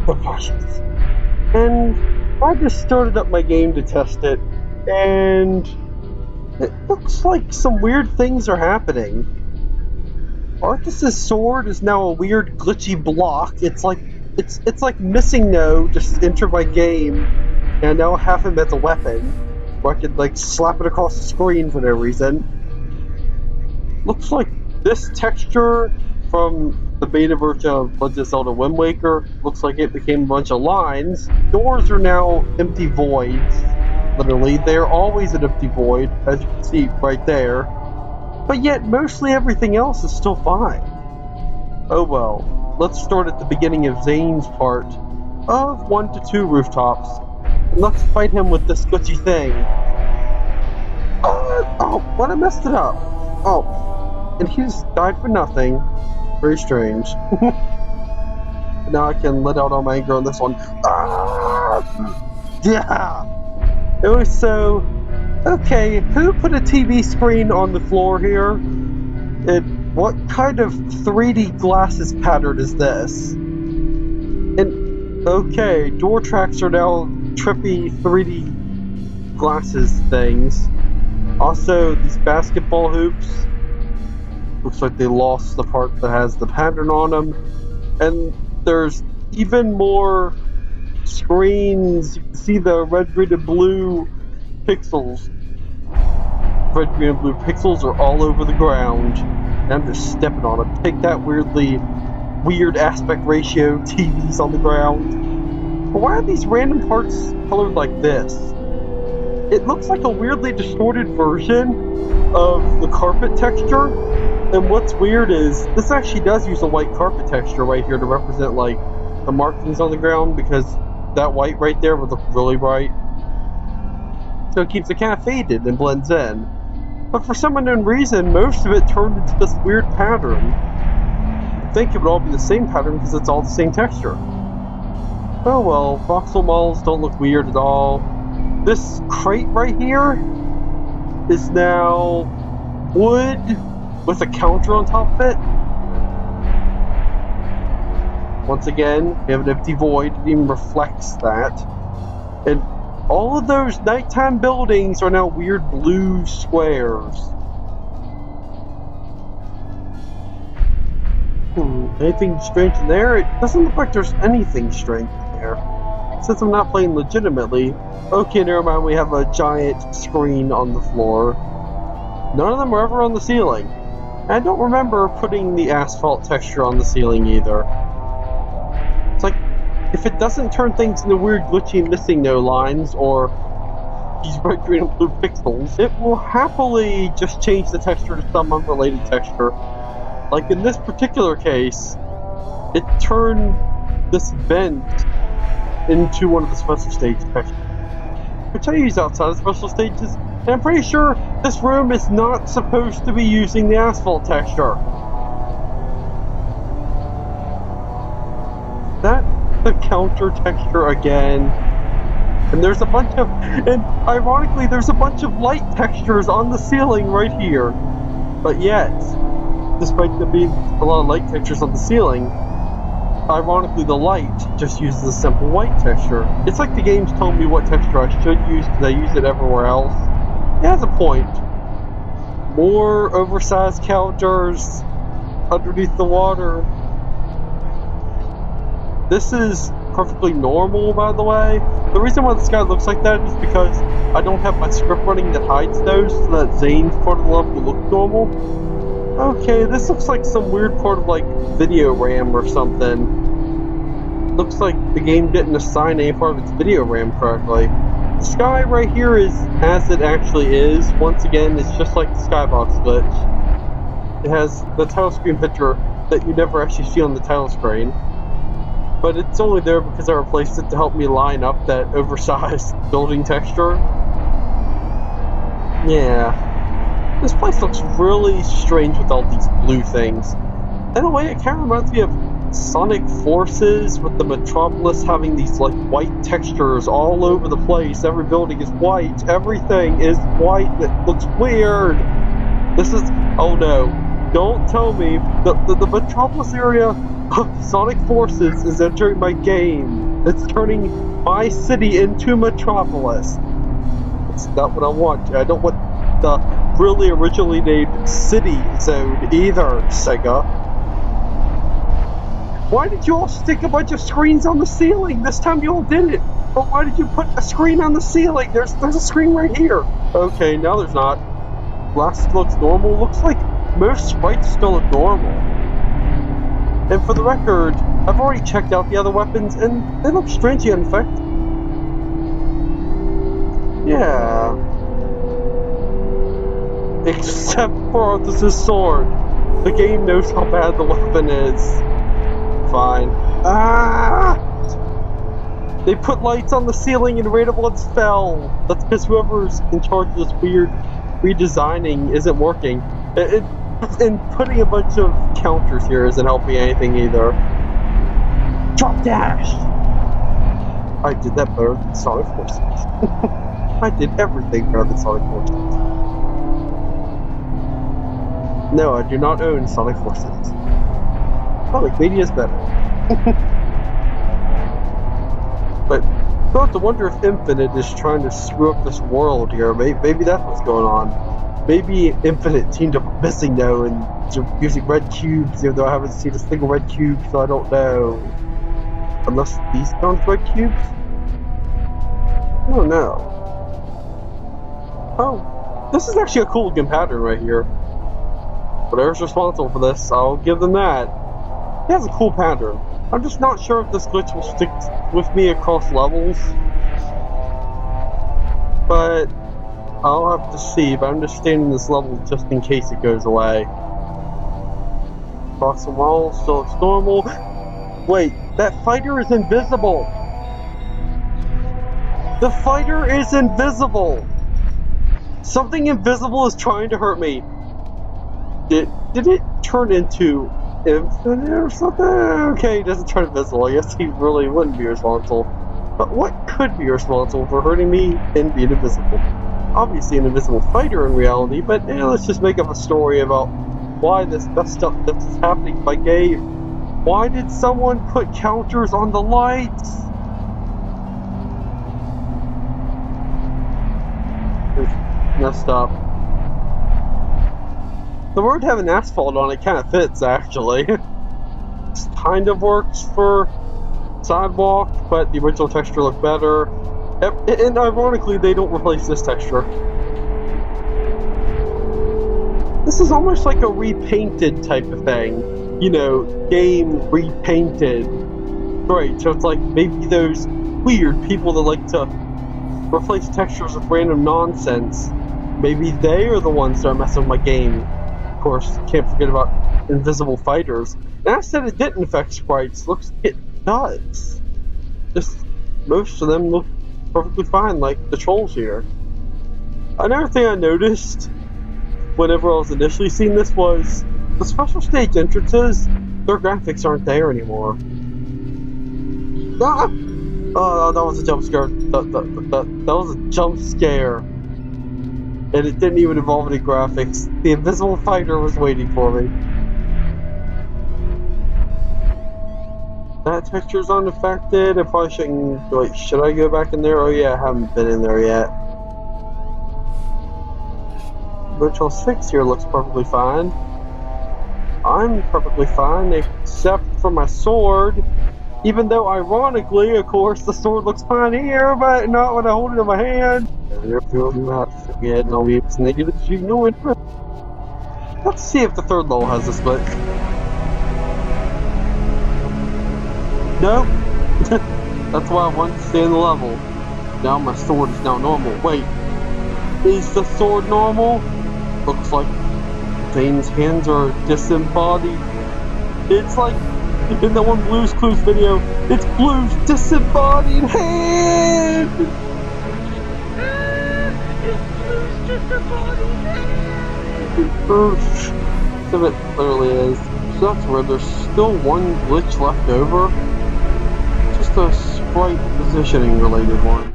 Precautions. And I just started up my game to test it, and it looks like some weird things are happening. Arthas's sword is now a weird glitchy block. It's like missing no just entered my game, and I now have him as a weapon, where I could like slap it across the screen for no reason. Looks like this texture from the beta version of Legend of Zelda Wind Waker looks like it became a bunch of lines. Doors are now empty voids. Literally, they're always an empty void, as you can see right there. But yet, mostly everything else is still fine. Oh well, let's start at the beginning of Zane's part of 1 to 2 rooftops, and let's fight him with this glitchy thing. Oh, what I messed it up. Oh, and he just died for nothing. Very strange. Now I can let out all my anger on this one. Yeah! So, okay, who put a TV screen on the floor here? And what kind of 3D glasses pattern is this? And, okay, door tracks are now trippy 3D glasses things. Also, these basketball hoops. Looks like they lost the part that has the pattern on them. And there's even more screens. You can see the red, green, and blue pixels. Red, green, and blue pixels are all over the ground. And I'm just stepping on them. Take that weird aspect ratio TVs on the ground. But why are these random parts colored like this? It looks like a weirdly distorted version of the carpet texture. And what's weird is, this actually does use a white carpet texture right here to represent, like, the markings on the ground, because that white right there would look really bright. So it keeps it kind of faded and blends in. But for some unknown reason, most of it turned into this weird pattern. I think it would all be the same pattern because it's all the same texture. Oh well, voxel models don't look weird at all. This crate right here is now wood with a counter on top of it. Once again, we have an empty void. It even reflects that. And all of those nighttime buildings are now weird blue squares. Anything strange in there? It doesn't look like there's anything strange in there. Since I'm not playing legitimately. Okay, never mind, we have a giant screen on the floor. None of them are ever on the ceiling. I don't remember putting the asphalt texture on the ceiling either. It's like, if it doesn't turn things into weird glitchy missing no lines, or these red, green, and blue pixels, it will happily just change the texture to some unrelated texture. Like in this particular case, it turned this vent into one of the special stage textures, which I use outside of special stages. And I'm pretty sure this room is not supposed to be using the asphalt texture. That's the counter texture again. And there's a bunch of, and ironically, there's a bunch of light textures on the ceiling right here. But yet, despite there being a lot of light textures on the ceiling, ironically the light just uses a simple white texture. It's like the game's telling me what texture I should use because I use it everywhere else. It has a point. More oversized counters underneath the water. This is perfectly normal, by the way. The reason why the sky looks like that is because I don't have my script running that hides those, so that Zane's part of the level will look normal. Okay, this looks like some weird part of, like, video RAM or something. Looks like the game didn't assign any part of its video RAM correctly. The sky right here is as it actually is. Once again, it's just like the skybox glitch. It has the title screen picture that you never actually see on the title screen. But it's only there because I replaced it to help me line up that oversized building texture. Yeah. This place looks really strange with all these blue things. In a way, it kind of reminds me of Sonic Forces, with the Metropolis having these like white textures all over the place. Every building is white, everything is white, it looks weird. This is, oh no, don't tell me, the Metropolis area Sonic Forces is entering my game. It's turning my city into Metropolis. It's not what I want. I don't want the really originally named City Zone either, Sega. Why did you all stick a bunch of screens on the ceiling? This time you all did it. But why did you put a screen on the ceiling? There's a screen right here. Okay, now there's not. Glass looks normal. Looks like most sprites still look normal. And for the record, I've already checked out the other weapons, and they look strangely unaffected. Yeah. Except for Arthur's sword. The game knows how bad the weapon is. Fine. Ah! They put lights on the ceiling and Rate of Bloods fell. That's because whoever's in charge of this weird redesigning isn't working. And putting a bunch of counters here isn't helping anything either. Drop dash! I did that better than Sonic Forces. I did everything better than Sonic Forces. No, I do not own Sonic Forces. Sonic Media is better. But I have to wonder if Infinite is trying to screw up this world here. Maybe that's what's going on. Maybe Infinite teamed up with Missing No and using red cubes, even though I haven't seen a single red cube, so I don't know. Unless these count as red cubes? I don't know. Oh, this is actually a cool looking pattern right here. Whatever's responsible for this, I'll give them that. It has a cool pattern. I'm just not sure if this glitch will stick with me across levels. But I'll have to see, but I'm just staying in this level just in case it goes away. Across the wall, still looks normal. Wait, that fighter is invisible! The fighter is invisible! Something invisible is trying to hurt me. Did it turn into Infinite or something? Okay, he doesn't turn invisible. I guess he really wouldn't be responsible. But what could be responsible for hurting me and being invisible? Obviously an invisible fighter in reality, but let's just make up a story about why this messed up stuff is happening in my game. Why did someone put counters on the lights? It's messed up. The road having asphalt on it kind of fits, actually. This kind of works for sidewalk, but the original texture looked better. And ironically, they don't replace this texture. This is almost like a repainted type of thing. You know, game repainted. Right, so it's like maybe those weird people that like to replace textures with random nonsense. Maybe they are the ones that are messing with my game. Of course, can't forget about invisible fighters. And I said it didn't affect sprites. Looks like it does. Just most of them look perfectly fine, like the trolls here. Another thing I noticed whenever I was initially seeing this was the special stage entrances, their graphics aren't there anymore. Ah! Oh, that was a jump scare. That was a jump scare. And it didn't even involve any graphics. The invisible fighter was waiting for me. That texture's unaffected. I probably shouldn't. Wait, should I go back in there? Oh yeah, I haven't been in there yet. Virtual 6 here looks perfectly fine. I'm perfectly fine, except for my sword. Even though, ironically, of course, the sword looks fine here, but not when I hold it in my hand. Let's see if the third level has this glitch. No? That's why I wanted to stay in the level. Now my sword is now normal. Wait, is the sword normal? Looks like Zane's hands are disembodied. It's like in the one Blue's Clues video, it's Blue's disembodied hand! It's Blue's disembodied hand! So it literally is. So that's where there's still one glitch left over. Just a sprite positioning related one.